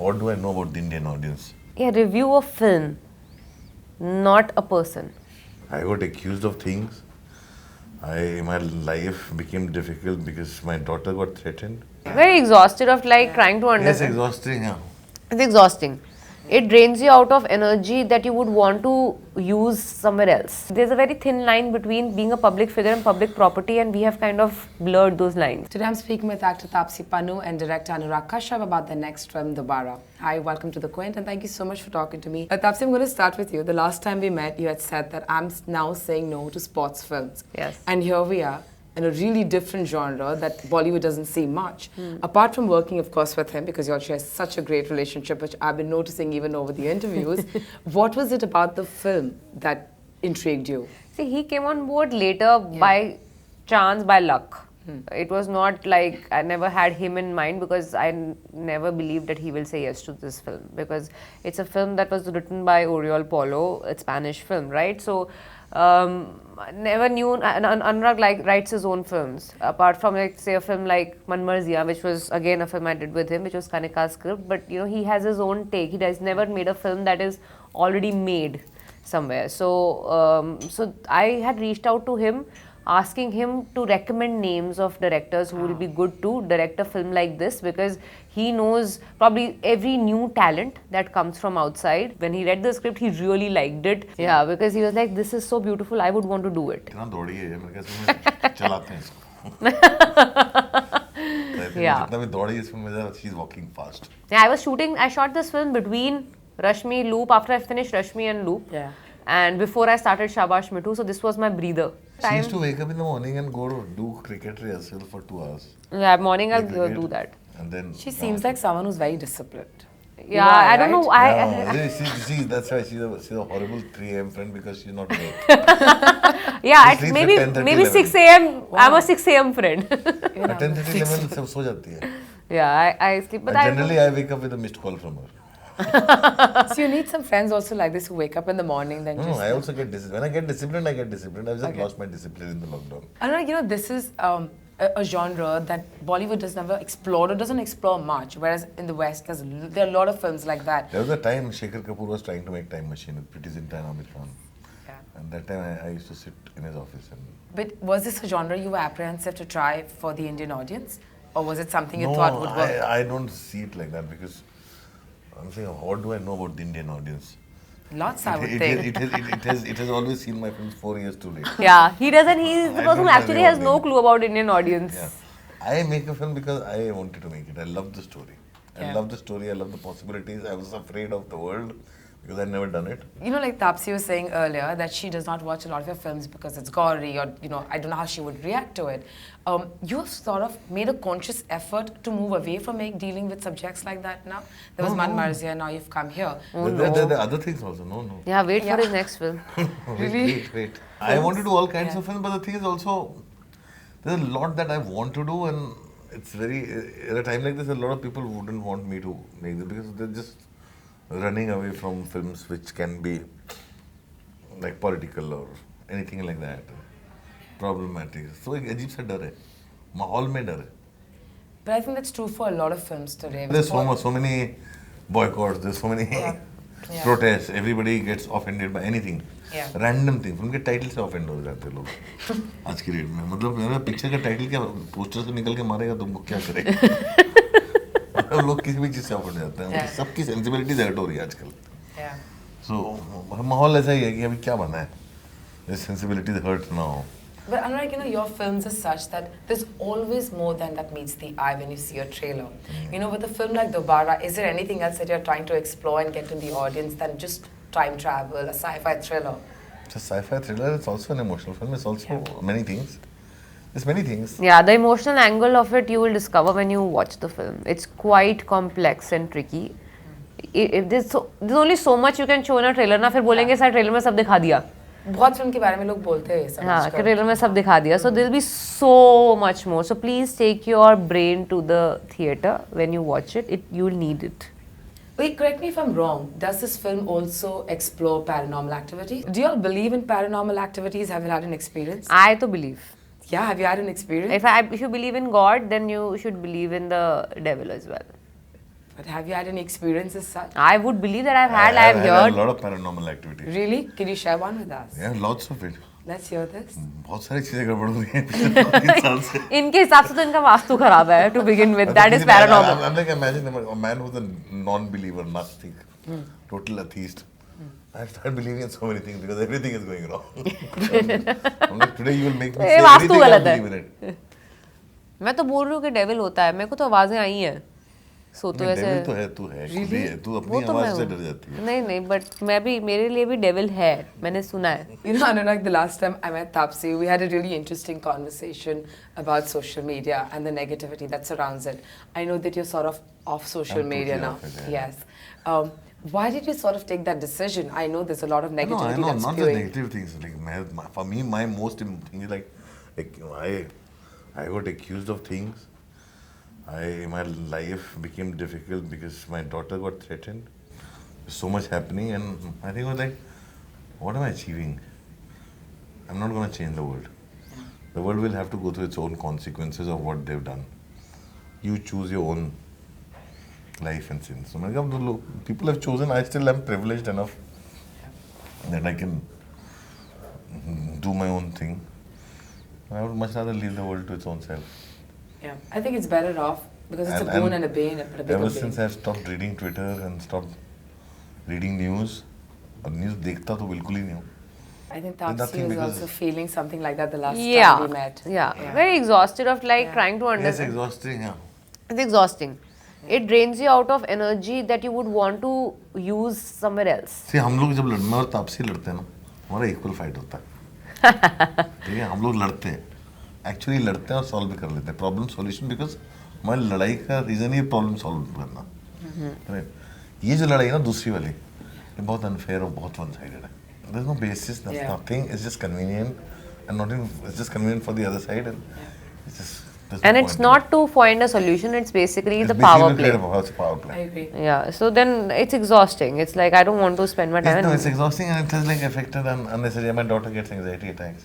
what do I know about the Indian audience? Yeah, review a film, not a person. I got accused of things. My life became difficult because my daughter got threatened. Very exhausted of trying to Yes, understand. exhausting. Yeah. It's exhausting. It drains you out of energy that you would want to use somewhere else. There's a very thin line between being a public figure and public property, and we have kind of blurred those lines. Today I'm speaking with actor Taapsee, Pannu and director Anurag Kashyap about their next film, Dobaaraa. Hi, welcome to the Quint, and thank you so much for talking to me. Taapsee, I'm going to start with you. The last time we met, you had said that I'm now saying no to sports films. Yes. And here we are, in a really different genre that Bollywood doesn't see much. Apart from working, of course, with him, because you all share such a great relationship, which I've been noticing even over the interviews, what was it about the film that intrigued you? See, he came on board later by chance, by luck. It was not like I never had him in mind, because I never believed that he will say yes to this film, because it's a film that was written by Oriol Paulo, a Spanish film, right? So never knew. Anurag writes his own films, apart from say a film like Man Marziya, which was again a film I did with him, which was Kanika's script. But he has his own take. He has never made a film that is already made somewhere. So so I had reached out to him, asking him to recommend names of directors who will be good to direct a film like this, because he knows probably every new talent that comes from outside. When he read the script, he really liked it. Yeah, because he was like, this is so beautiful, I would want to do it. इतना दौड़ी है मैं कैसे चलाते हैं इसको. Yeah. जितना भी दौड़ी इसमें मजा. She's walking fast. Yeah, I shot this film between Rashmi, Loop, after I finished Rashmi and Loop. Yeah. And before I started Shabash Mithu, so this was my breather. She used to wake up in the morning and go to do cricket rehearsal for 2 hours. Yeah, morning I'll Cricket, do that. And then She seems like someone who's very disciplined. Yeah, are, I don't right? know. Yeah, see, that's why she's a horrible 3 a.m. friend, because she's not awake. Yeah, She sleeps maybe at 10:30, maybe 11. 6 a.m. I'm a 6 a.m. friend. At 10:30, 11 सब सो जाती है. Yeah, I sleep. But Generally, I wake up with a missed call from her. So you need some friends also like this who wake up in the morning then No, just... I also get disciplined. When I get disciplined, I get disciplined. I've just lost my discipline in the lockdown. Anurag, this is a genre that Bollywood does never explore or doesn't explore much, whereas in the West, there are a lot of films like that. There was a time Shekhar Kapoor was trying to make Time Machine with Pretty Zinta and Amir Khan. Yeah. And that time I used to sit in his office. And But was this a genre you were apprehensive to try for the Indian audience? Or was it something you thought would work? I don't see it like that, because I'm saying, what do I know about the Indian audience? Lots, I would think. It has always seen my films 4 years too late. yeah, he doesn't. He's the I person who don't actually know has no anything. clue about Indian audience. Yeah. I make a film because I wanted to make it. I love the story. I Yeah. love the story. I love the possibilities. I was afraid of the world because I'd never done it. Like Taapsee was saying earlier, that she does not watch a lot of your films because it's gory or, I don't know how she would react to it. You have sort of made a conscious effort to move away from dealing with subjects like that now. There was Man Marziya, now you've come here. There are other things also. No. Yeah, wait Yeah. for his next film. Wait. I want to do all kinds of films, but the thing is also, there's a lot that I want to do, and it's very, at a time like this, a lot of people wouldn't want me to make this, because they're just running away from films which can be like political or anything like that, problematic. So एक अजीब सा डर है, माहौल में डर है. But I think that's true for a lot of films today. There's so many boycotts, there's so many protests, everybody gets offended by anything. Yeah. Random thing. Film के टाइटल से ऑफेंड हो जाते हैं लोग आज की डेट में. मतलब मेरा पिक्चर का टाइटल क्या पोस्टर से निकल के मारेगा तुमको क्या करेगा. लोग किसी भी चीज़ से ऑफेंड हो जाते हैं. सबकी सेंसिबिलिटीज हर्ट हो रही है आजकल. Yeah. So माहौल ऐसा ही है कि अभी क्या बना है. The sensibilities hurt now. But Anurag, your films are such that there's always more than that meets the eye when you see a trailer. With a film like Dobaaraa, is there anything else that you're trying to explore and get to the audience than just time travel, a sci-fi thriller? It's a sci-fi thriller. It's also an emotional film. It's also many things. There's many things. Yeah, the emotional angle of it you will discover when you watch the film. It's quite complex and tricky. There's only so much you can show in a trailer. ना फिर बोलेंगे sir trailer में सब दिखा दिया. बहुत film के बारे में लोग बोलते हैं सब. हाँ, ट्रेलर में सब दिखा दिया. So there'll be so much more. So please take your brain to the theater when you watch it. You'll need it. Wait, correct me if I'm wrong. Does this film also explore paranormal activity? Do you all believe in paranormal activities? Have you had an experience? I to believe. Yeah, have you had an experience? If you believe in God, then you should believe in the devil as well. But have you had any experiences such? I would believe that I've had. I've I had heard. a lot of paranormal activity. Really? Can you share one with us? Yeah, lots of it. Let's hear this. बहुत सारी चीजें गड़बड़ हो रही हैं पिछले 3 साल से. इनके हिसाब से तो इनका वास्तु खराब है. To begin with, that is paranormal. I'm like imagine a man who's a non-believer, Nastic, total atheist. I start believing in so many things because everything is going wrong. I'm like, today you will make me say vastu everything I गलत है. believe in it. मैं तो बोल रही हूँ कि devil होता है. मेरे को तो आवाजें आई हैं. सो तो ऐसे. डेविल तो है, तू है, खुद ही है. तू अपनी आवाज से डर जाती है. नहीं नहीं, बट मैं भी, मेरे लिए भी डेविल है. मैंने सुना है. You know, Anurag, the last time I met Taapsee, we had a really interesting conversation about social media and the negativity that surrounds it. I know that you're sort of off social media totally now. off it, yeah. Yes. Why did you sort of take that decision? I know there's a lot of negativity I know, that's not spewing. the negative things. Like for me, my most thing is like I got accused of things. My life became difficult because my daughter got threatened. There's so much happening, and I think I was like, what am I achieving? I'm not going to change the world. The world will have to go through its own consequences of what they've done. You choose your own life and sins. So people have chosen. I still am privileged enough that I can do my own thing. I would much rather leave the world to its own self. Yeah, I think it's better off because it's a boon and a bane, but a bigger Ever bane. since I've stopped reading Twitter and stopped reading news, और news देखता तो बिल्कुल ही नहीं हूँ. I think Nothing Taapsee was because- also feeling something like that the last Yeah. time we met. Yeah. Very exhausted of like trying to Yes, understand. exhausting. Yeah. It's exhausting. It drains you out of energy that you would want to use somewhere else. See, हम लोग जब मैं और तापसी लड़ते हैं ना, हमारा equal fight होता है. ठीक है, हम लोग लड़ते हैं. Actually लड़ते हैं और solve भी कर लेते हैं. Problem solution because हमारी लड़ाई का reason ही problem solve करना. Right? ये जो लड़ाई है ना दूसरी वाली, ये बहुत unfair और बहुत one-sided है. There's no basis, there's nothing. It's just convenient, and not even. It's just convenient for the other side, and it's just. there's no And it's point in not it. to find a solution, it's basically It's the basically power to play. create a power play. I agree. Yeah, so then it's exhausting. It's like I don't want to spend my time. No, it's exhausting and it has like affected and unnecessarily. My daughter gets anxiety attacks.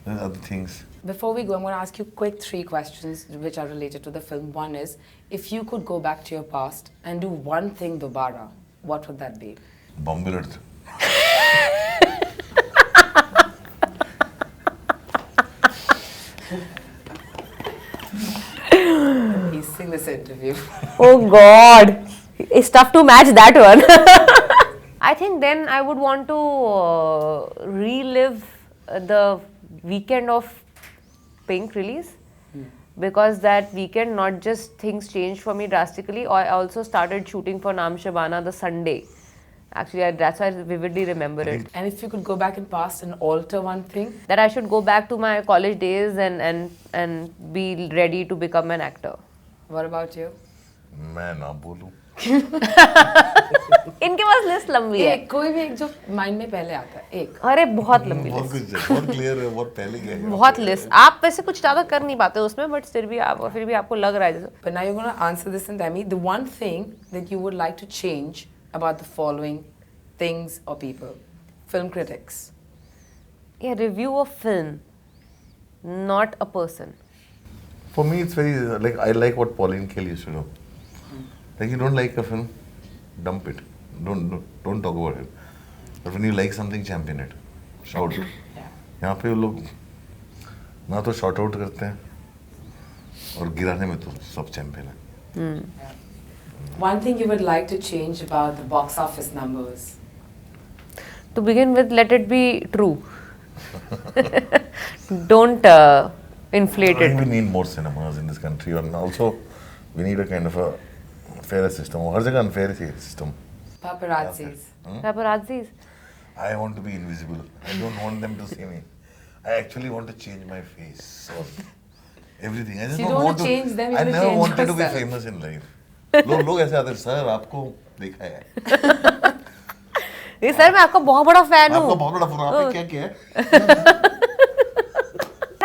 There's other things. Before we go, I'm going to ask you quick 3 questions which are related to the film. One is, if you could go back to your past and do one thing Dobaaraa, what would that be? Bombay लड़ते. He's seen this interview. Oh God, it's tough to match that one. I think then I would want to relive the weekend of Pink release, because that weekend not just things changed for me drastically. I also started shooting for Naam Shabana the Sunday. Actually, that's why I vividly remember it. And if you could go back in past and alter one thing? That I should go back to my college days and be ready to become an actor. What about you? मैं ना बोलूं. इनके पास list लंबी है. कोई भी एक जो माइंड में पहले आता है, एक. अरे बहुत लंबी बहुत लिस्ट. कुछ है, बहुत क्लियर है, बहुत पहले क्या है. बहुत लिस्ट. आप वैसे कुछ ज़्यादा कर नहीं पाते उसमें, बट फिर भी आपको लग रहा है जैसे. But now you're going to answer this in Demi. The one thing that you would like to change about the following things or people? Film critics. Yeah, review of film, not a person. For me, it's very like I like what Pauline Kael used to do. Like you don't like a film, dump it. Don't talk about it. But when you like something, champion it. Shout. यहाँ पे वो लोग ना तो short out करते हैं और गिराने में तो सब चैंपियन है. One thing you would like to change about the box office numbers? To begin with, let it be true. Don't inflate I think it. we need more cinemas in this country, and also we need a kind of a fairer system. हर जगह unfair system. Paparazzis. Paparazzis. I want to be invisible. I don't want them to see me. I actually want to change my face. So everything. I just So you don't don't want want to change them, you I want to never change wanted to be yourself. famous in life. लोग ऐसे आते हैं, sir आपको देखा है. ये sir मैं आपका बहुत बड़ा फैन आपका हूँ. बहुत बड़ा फैन. आपने क्या किया है?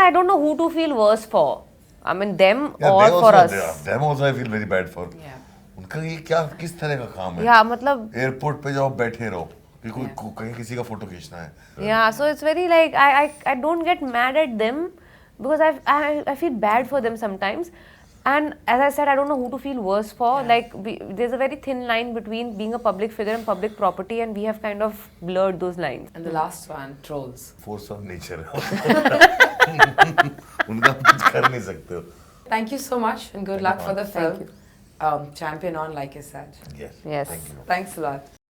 I don't know who to feel worse for. I mean them Yeah, or they for also- us. Them also I feel very bad for. Yeah. उनका ये क्या किस तरह का काम है? Yeah, मतलब. एयरपोर्ट पे जाओ बैठे रहो कि कहीं किसी का फोटो खींचना है. Yeah, so it's very like I don't get mad at them because I feel bad for them sometimes. And as I said, I don't know who to feel worse for. Like, there's a very thin line between being a public figure and public property, and we have kind of blurred those lines. And the last one, trolls. Force of nature. उनका कुछ कर नहीं सकते हो. Thank you so much and good luck for the film. Champion on, like you said. Yes. Yes. Thank you. Thanks a lot.